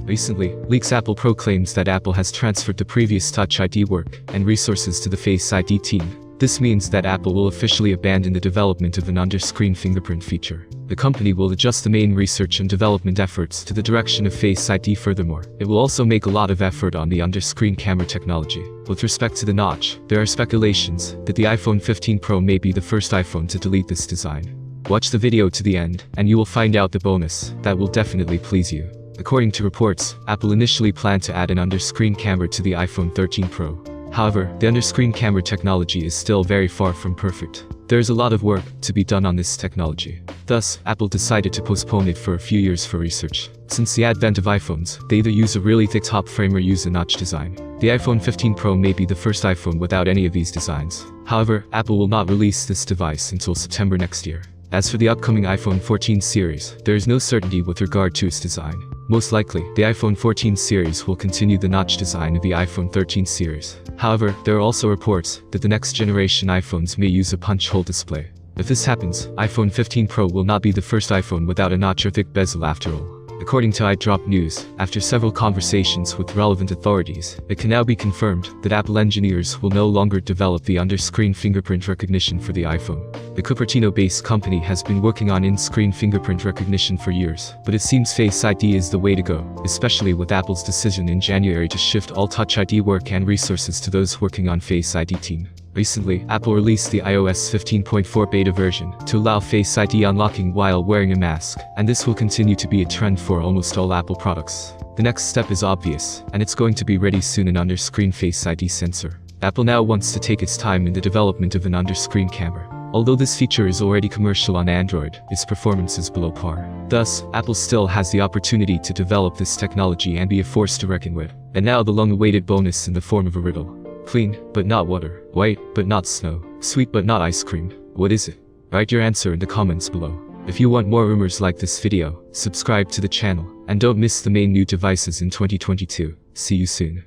Recently, leaks Apple proclaims that Apple has transferred the previous Touch ID work and resources to the Face ID team. This means that Apple will officially abandon the development of an under-screen fingerprint feature. The company will adjust the main research and development efforts to the direction of Face ID. Furthermore, it will also make a lot of effort on the under-screen camera technology. With respect to the notch, there are speculations that the iPhone 15 Pro may be the first iPhone to delete this design. Watch the video to the end, and you will find out the bonus that will definitely please you. According to reports, Apple initially planned to add an under-screen camera to the iPhone 13 Pro. However, the under-screen camera technology is still very far from perfect. There is a lot of work to be done on this technology. Thus, Apple decided to postpone it for a few years for research. Since the advent of iPhones, they either use a really thick top frame or use a notch design. The iPhone 15 Pro may be the first iPhone without any of these designs. However, Apple will not release this device until September next year. As for the upcoming iPhone 14 series, there is no certainty with regard to its design. Most likely, the iPhone 14 series will continue the notch design of the iPhone 13 series. However, there are also reports that the next generation iPhones may use a punch-hole display. If this happens, iPhone 15 Pro will not be the first iPhone without a notch or thick bezel after all. According to iDrop News, after several conversations with relevant authorities, it can now be confirmed that Apple engineers will no longer develop the under-screen fingerprint recognition for the iPhone. The Cupertino-based company has been working on in-screen fingerprint recognition for years, but it seems Face ID is the way to go, especially with Apple's decision in January to shift all Touch ID work and resources to those working on Face ID team. Recently, Apple released the iOS 15.4 beta version to allow Face ID unlocking while wearing a mask, and this will continue to be a trend for almost all Apple products. The next step is obvious, and it's going to be ready soon: an under-screen Face ID sensor. Apple now wants to take its time in the development of an under-screen camera. Although this feature is already commercial on Android, its performance is below par. Thus, Apple still has the opportunity to develop this technology and be a force to reckon with. And now the long-awaited bonus in the form of a riddle. Clean, but not water. White, but not snow. Sweet, but not ice cream. What is it? Write your answer in the comments below. If you want more rumors like this video, subscribe to the channel, and don't miss the main new devices in 2022. See you soon.